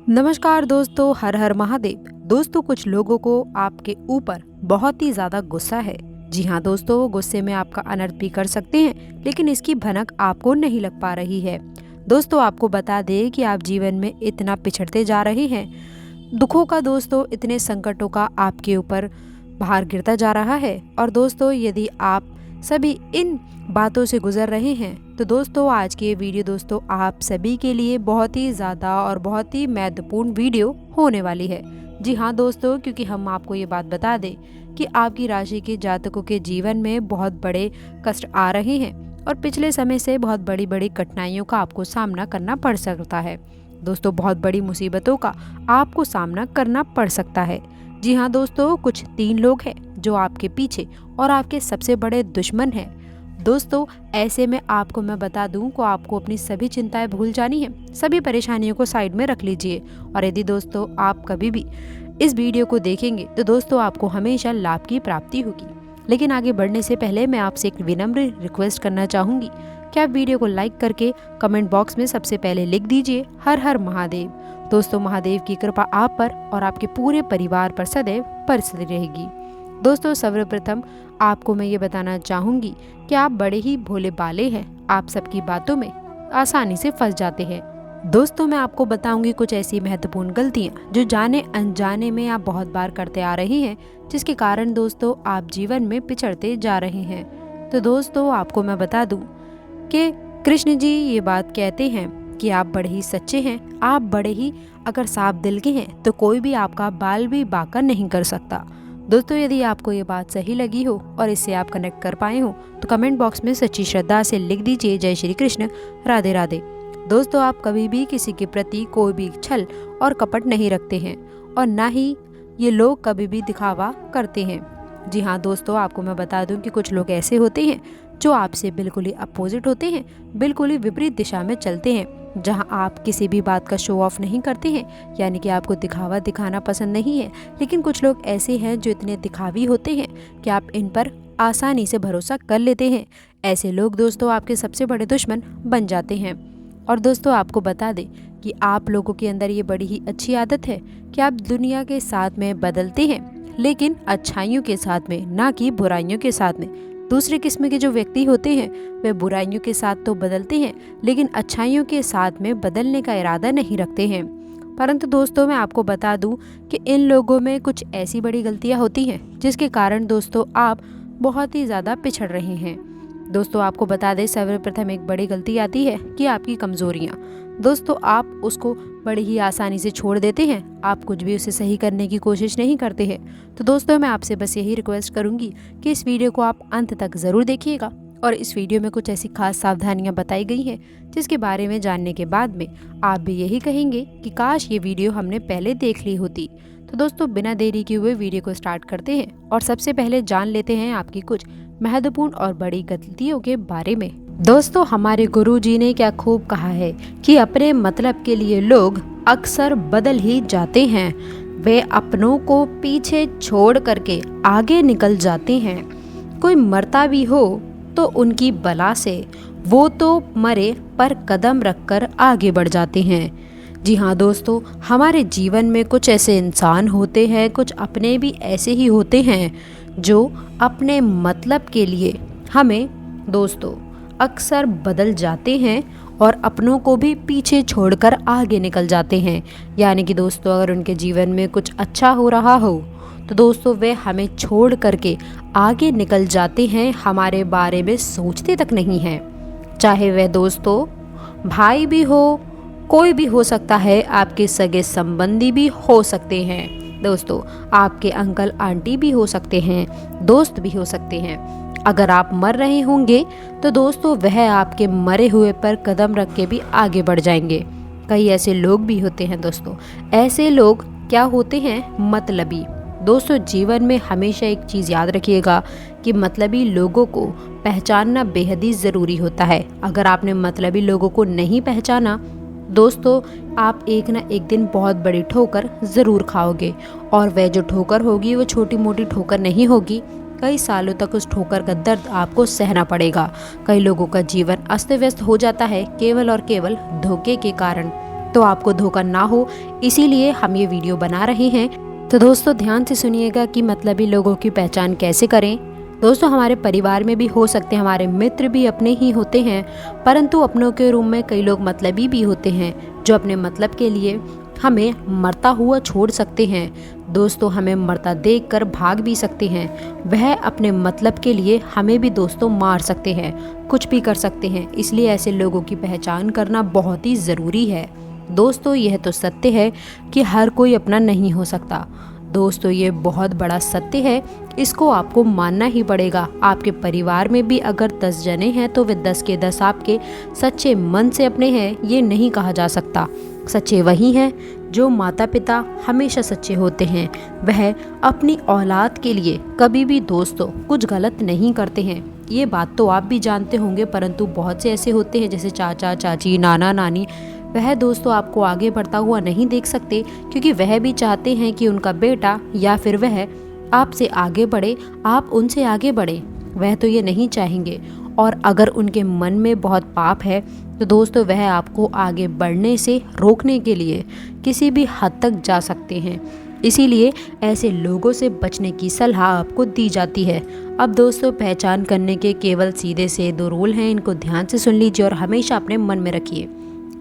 नमस्कार दोस्तों, हर हर महादेव। दोस्तों, कुछ लोगों को आपके ऊपर बहुत ही ज्यादा गुस्सा है। जी हाँ दोस्तों, वो गुस्से में आपका अनर्थ भी कर सकते हैं, लेकिन इसकी भनक आपको नहीं लग पा रही है। दोस्तों, आपको बता दें कि आप जीवन में इतना पिछड़ते जा रहे हैं, दुखों का दोस्तों, इतने संकटों का आपके ऊपर भार गिरता जा रहा है। और दोस्तों, यदि आप सभी इन बातों से गुजर रहे हैं तो दोस्तों, आज की ये वीडियो दोस्तों आप सभी के लिए बहुत ही ज़्यादा और बहुत ही महत्वपूर्ण वीडियो होने वाली है। जी हाँ दोस्तों, क्योंकि हम आपको ये बात बता दें कि आपकी राशि के जातकों के जीवन में बहुत बड़े कष्ट आ रहे हैं और पिछले समय से बहुत बड़ी बड़ी कठिनाइयों का आपको सामना करना पड़ सकता है। दोस्तों, बहुत बड़ी मुसीबतों का आपको सामना करना पड़ सकता है। जी हाँ दोस्तों, कुछ 3 लोग हैं जो आपके पीछे और आपके सबसे बड़े दुश्मन हैं। दोस्तों, ऐसे में आपको मैं बता दूं को आपको अपनी सभी चिंताएं भूल जानी है, सभी परेशानियों को साइड में रख लीजिए। और यदि दोस्तों आप कभी भी इस वीडियो को देखेंगे तो दोस्तों आपको हमेशा लाभ की प्राप्ति होगी। लेकिन आगे बढ़ने से पहले मैं आपसे एक विनम्र रिक्वेस्ट करना चाहूँगी कि आप वीडियो को लाइक करके कमेंट बॉक्स में सबसे पहले लिख दीजिए हर हर महादेव। दोस्तों, महादेव की कृपा आप पर और आपके पूरे परिवार पर सदैव बरसती रहेगी। दोस्तों, सर्वप्रथम आपको मैं ये बताना चाहूँगी कि आप बड़े ही भोले भाले हैं, आप सबकी बातों में आसानी से फंस जाते हैं। दोस्तों, मैं आपको बताऊंगी कुछ ऐसी महत्वपूर्ण गलतियाँ जो जाने अनजाने में आप बहुत बार करते आ रहे हैं, जिसके कारण दोस्तों आप जीवन में पिछड़ते जा रहे हैं। तो दोस्तों, आपको मैं बता दूं कि कृष्ण जी ये बात कहते हैं कि आप बड़े ही सच्चे हैं, आप बड़े ही अगर साफ दिल के हैं तो कोई भी आपका बाल भी बांका नहीं कर सकता। दोस्तों, यदि आपको ये बात सही लगी हो और इससे आप कनेक्ट कर पाए हो तो कमेंट बॉक्स में सच्ची श्रद्धा से लिख दीजिए जय श्री कृष्ण, राधे राधे। दोस्तों, आप कभी भी किसी के प्रति कोई भी छल और कपट नहीं रखते हैं और ना ही ये लोग कभी भी दिखावा करते हैं। जी हाँ दोस्तों, आपको मैं बता दूं कि कुछ लोग ऐसे होते हैं जो आपसे बिल्कुल ही अपोजिट होते हैं, बिल्कुल ही विपरीत दिशा में चलते हैं। जहां आप किसी भी बात का शो ऑफ नहीं करते हैं, यानी कि आपको दिखावा दिखाना पसंद नहीं है। लेकिन कुछ लोग ऐसे हैं जो इतने दिखावी होते हैं कि आप इन पर आसानी से भरोसा कर लेते हैं। ऐसे लोग दोस्तों आपके सबसे बड़े दुश्मन बन जाते हैं। और दोस्तों, आपको बता दें कि आप लोगों के अंदर ये बड़ी ही अच्छी आदत है कि आप दुनिया के साथ में बदलते हैं, लेकिन अच्छाइयों के साथ में, ना कि बुराइयों के साथ में। दूसरे किस्म के जो व्यक्ति होते हैं वे बुराइयों के साथ तो बदलते हैं, लेकिन अच्छाइयों के साथ में बदलने का इरादा नहीं रखते हैं। परंतु दोस्तों, मैं आपको बता दूं कि इन लोगों में कुछ ऐसी बड़ी गलतियां होती हैं जिसके कारण दोस्तों आप बहुत ही ज़्यादा पिछड़ रहे हैं। दोस्तों, आपको बता दें, सर्वप्रथम एक बड़ी गलती आती है कि आपकी कमज़ोरियाँ। दोस्तों, आप उसको बड़ी ही आसानी से छोड़ देते हैं, आप कुछ भी उसे सही करने की कोशिश नहीं करते हैं। तो दोस्तों, मैं आपसे बस यही रिक्वेस्ट करूंगी कि इस वीडियो को आप अंत तक ज़रूर देखिएगा। और इस वीडियो में कुछ ऐसी खास सावधानियां बताई गई हैं जिसके बारे में जानने के बाद में आप भी यही कहेंगे कि काश ये वीडियो हमने पहले देख ली होती। तो दोस्तों, बिना देरी किए हुए वीडियो को स्टार्ट करते हैं और सबसे पहले जान लेते हैं आपकी कुछ महत्वपूर्ण और बड़ी गलतियों के बारे में। दोस्तों, हमारे गुरुजी ने क्या खूब कहा है कि अपने मतलब के लिए लोग अक्सर बदल ही जाते हैं, वे अपनों को पीछे छोड़ करके आगे निकल जाते हैं। कोई मरता भी हो तो उनकी बला से वो तो मरे पर कदम रखकर आगे बढ़ जाते हैं। जी हाँ दोस्तों, हमारे जीवन में कुछ ऐसे इंसान होते हैं, कुछ अपने भी ऐसे ही होते हैं जो अपने मतलब के लिए हमें दोस्तों अक्सर बदल जाते हैं और अपनों को भी पीछे छोड़कर आगे निकल जाते हैं। यानी कि दोस्तों, अगर उनके जीवन में कुछ अच्छा हो रहा हो तो दोस्तों वे हमें छोड़ करके आगे निकल जाते हैं, हमारे बारे में सोचते तक नहीं हैं। चाहे वह दोस्तों भाई भी हो, कोई भी हो सकता है, आपके सगे संबंधी भी हो सकते हैं, दोस्तों आपके अंकल आंटी भी हो सकते हैं, दोस्त भी हो सकते हैं। अगर आप मर रहे होंगे तो दोस्तों वह आपके मरे हुए पर कदम रख के भी आगे बढ़ जाएंगे। कई ऐसे लोग भी होते हैं दोस्तों, ऐसे लोग क्या होते हैं, मतलबी। दोस्तों, जीवन में हमेशा एक चीज़ याद रखिएगा कि मतलबी लोगों को पहचानना बेहद ही ज़रूरी होता है। अगर आपने मतलबी लोगों को नहीं पहचाना दोस्तों, आप एक ना एक दिन बहुत बड़ी ठोकर ज़रूर खाओगे। और वह जो ठोकर होगी वो छोटी मोटी ठोकर नहीं होगी, कई सालों तक उस ठोकर का दर्द आपको सहना पड़ेगा। कई लोगों का जीवन अस्त व्यस्त हो जाता है केवल और केवल धोखे के कारण। तो आपको धोखा ना हो, इसीलिए हम ये वीडियो बना रहे हैं। तो दोस्तों ध्यान से सुनिएगा कि मतलबी लोगों की पहचान कैसे करें। दोस्तों हमारे परिवार में भी हो सकते हैं, हमारे मित्र भी अपने ही होते हैं, परंतु अपनों के रूम में कई लोग मतलबी भी होते हैं जो अपने मतलब के लिए हमें मरता हुआ छोड़ सकते हैं। दोस्तों हमें मरता देखकर भाग भी सकते हैं, वह अपने मतलब के लिए हमें भी दोस्तों मार सकते हैं, कुछ भी कर सकते हैं। इसलिए ऐसे लोगों की पहचान करना बहुत ही ज़रूरी है। दोस्तों यह तो सत्य है कि हर कोई अपना नहीं हो सकता। दोस्तों ये बहुत बड़ा सत्य है, इसको आपको मानना ही पड़ेगा। आपके परिवार में भी अगर 10 जने हैं तो वे 10 के 10 आपके सच्चे मन से अपने हैं, ये नहीं कहा जा सकता। सच्चे वही हैं जो माता पिता हमेशा सच्चे होते हैं। वह अपनी औलाद के लिए कभी भी दोस्तों कुछ गलत नहीं करते हैं। ये बात तो आप भी जानते होंगे, परंतु बहुत से ऐसे होते हैं जैसे चाचा चाची, नाना नानी, वह दोस्तों आपको आगे बढ़ता हुआ नहीं देख सकते क्योंकि वह भी चाहते हैं कि उनका बेटा या फिर वह आपसे आगे बढ़े, आप उनसे आगे बढ़े। वह तो ये नहीं चाहेंगे, और अगर उनके मन में बहुत पाप है तो दोस्तों वह आपको आगे बढ़ने से रोकने के लिए किसी भी हद तक जा सकते हैं। इसीलिए ऐसे लोगों से बचने की सलाह आपको दी जाती है। अब दोस्तों पहचान करने के केवल सीधे से 2 रूल हैं, इनको ध्यान से सुन लीजिए और हमेशा अपने मन में रखिए।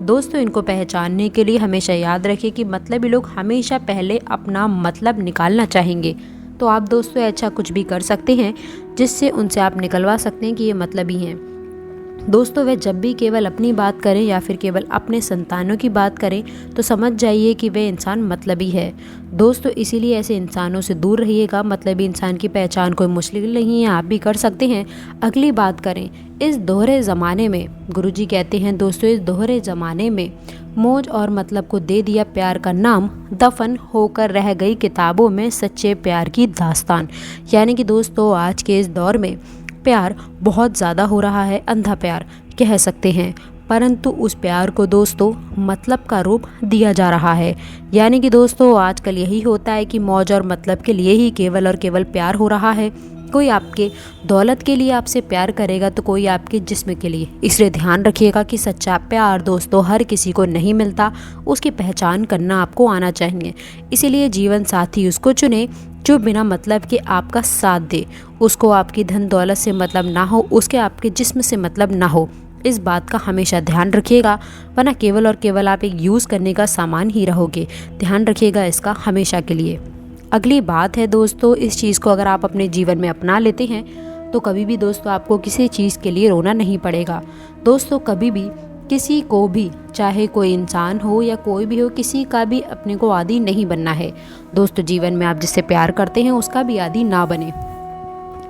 दोस्तों इनको पहचानने के लिए हमेशा याद रखिए कि मतलबी लोग हमेशा पहले अपना मतलब निकालना चाहेंगे। तो आप दोस्तों ऐसा कुछ भी कर सकते हैं जिससे उनसे आप निकलवा सकते हैं कि ये मतलबी हैं। दोस्तों वे जब भी केवल अपनी बात करें या फिर केवल अपने संतानों की बात करें तो समझ जाइए कि वे इंसान मतलबी है। दोस्तों इसीलिए ऐसे इंसानों से दूर रहिएगा। मतलबी इंसान की पहचान कोई मुश्किल नहीं है, आप भी कर सकते हैं। अगली बात करें, इस दोहरे ज़माने में गुरुजी कहते हैं दोस्तों, इस दोहरे ज़माने में मौज और मतलब को दे दिया प्यार का नाम, दफन होकर रह गई किताबों में सच्चे प्यार की दास्तान। यानी कि दोस्तों आज के इस दौर में प्यार बहुत ज़्यादा हो रहा है, अंधा प्यार कह सकते हैं, परंतु उस प्यार को दोस्तों मतलब का रूप दिया जा रहा है। यानी कि दोस्तों आजकल यही होता है कि मौज और मतलब के लिए ही केवल और केवल प्यार हो रहा है। कोई आपके दौलत के लिए आपसे प्यार करेगा तो कोई आपके जिस्म के लिए। इसलिए ध्यान रखिएगा कि सच्चा प्यार दोस्तों हर किसी को नहीं मिलता, उसकी पहचान करना आपको आना चाहिए। इसीलिए जीवन साथी उसको चुने जो बिना मतलब के आपका साथ दे, उसको आपकी धन दौलत से मतलब ना हो, उसके आपके जिस्म से मतलब ना हो। इस बात का हमेशा ध्यान रखिएगा, वरना केवल और केवल आप एक यूज़ करने का सामान ही रहोगे। ध्यान रखिएगा इसका हमेशा के लिए। अगली बात है दोस्तों, इस चीज़ को अगर आप अपने जीवन में अपना लेते हैं तो कभी भी दोस्तों आपको किसी चीज़ के लिए रोना नहीं पड़ेगा। दोस्तों कभी भी किसी को भी, चाहे कोई इंसान हो या कोई भी हो, किसी का भी अपने को आदी नहीं बनना है। दोस्तों जीवन में आप जिससे प्यार करते हैं उसका भी आदी ना बने,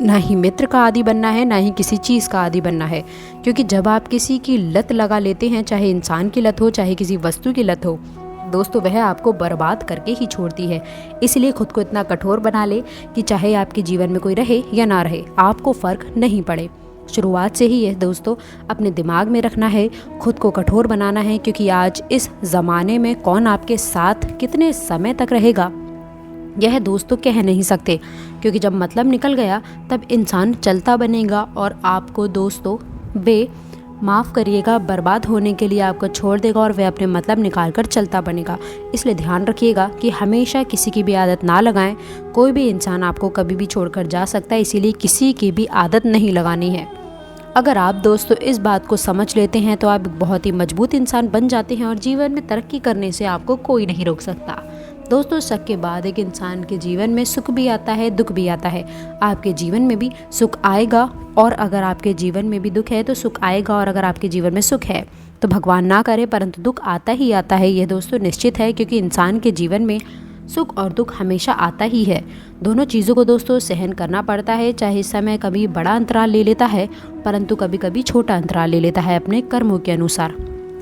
ना ही मित्र का आदी बनना है, ना ही किसी चीज़ का आदी बनना है। क्योंकि जब आप किसी की लत लगा लेते हैं, चाहे इंसान की लत हो चाहे किसी वस्तु की लत हो, दोस्तों वह आपको बर्बाद करके ही छोड़ती है। इसलिए खुद को इतना कठोर बना ले कि चाहे आपके जीवन में कोई रहे या ना रहे, आपको फ़र्क नहीं पड़े। शुरुआत से ही यह दोस्तों अपने दिमाग में रखना है, खुद को कठोर बनाना है, क्योंकि आज इस ज़माने में कौन आपके साथ कितने समय तक रहेगा यह दोस्तों कह नहीं सकते। क्योंकि जब मतलब निकल गया तब इंसान चलता बनेगा और आपको दोस्तों माफ़ करिएगा बर्बाद होने के लिए आपको छोड़ देगा और वह अपने मतलब निकाल कर चलता बनेगा। इसलिए ध्यान रखिएगा कि हमेशा किसी की भी आदत ना लगाएं। कोई भी इंसान आपको कभी भी छोड़कर जा सकता है, इसीलिए किसी की भी आदत नहीं लगानी है। अगर आप दोस्तों इस बात को समझ लेते हैं तो आप बहुत ही मजबूत इंसान बन जाते हैं और जीवन में तरक्की करने से आपको कोई नहीं रोक सकता। दोस्तों शक के बाद एक इंसान के जीवन में सुख भी आता है, दुख भी आता है। आपके जीवन में भी सुख आएगा और अगर आपके जीवन में भी दुख है तो सुख आएगा, और अगर आपके जीवन में सुख है तो भगवान ना करे परंतु दुख आता ही आता है। यह दोस्तों निश्चित है, क्योंकि इंसान के जीवन में सुख और दुख हमेशा आता ही है। दोनों चीज़ों को दोस्तों सहन करना पड़ता है। चाहे इस समय कभी बड़ा अंतराल ले लेता है परंतु कभी कभी छोटा अंतराल ले लेता है अपने कर्मों के अनुसार।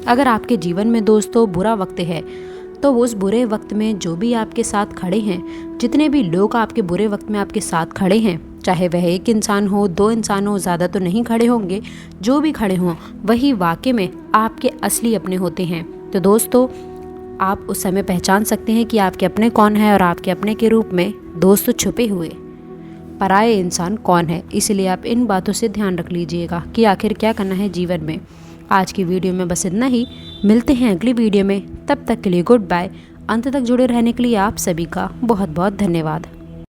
अगर आपके जीवन में दोस्तों बुरा वक्त है तो उस बुरे वक्त में जो भी आपके साथ खड़े हैं, जितने भी लोग आपके बुरे वक्त में आपके साथ खड़े हैं, चाहे वह एक इंसान हो, 2 इंसान हो, ज़्यादा तो नहीं खड़े होंगे, जो भी खड़े हों वही वाकई में आपके असली अपने होते हैं। तो दोस्तों आप उस समय पहचान सकते हैं कि आपके अपने कौन है और आपके अपने के रूप में दोस्तों छुपे हुए पराये इंसान कौन है। इसलिए आप इन बातों से ध्यान रख लीजिएगा कि आखिर क्या करना है जीवन में। आज की वीडियो में बस इतना ही। मिलते हैं अगली वीडियो में, तब तक के लिए गुड बाय। अंत तक जुड़े रहने के लिए आप सभी का बहुत बहुत धन्यवाद।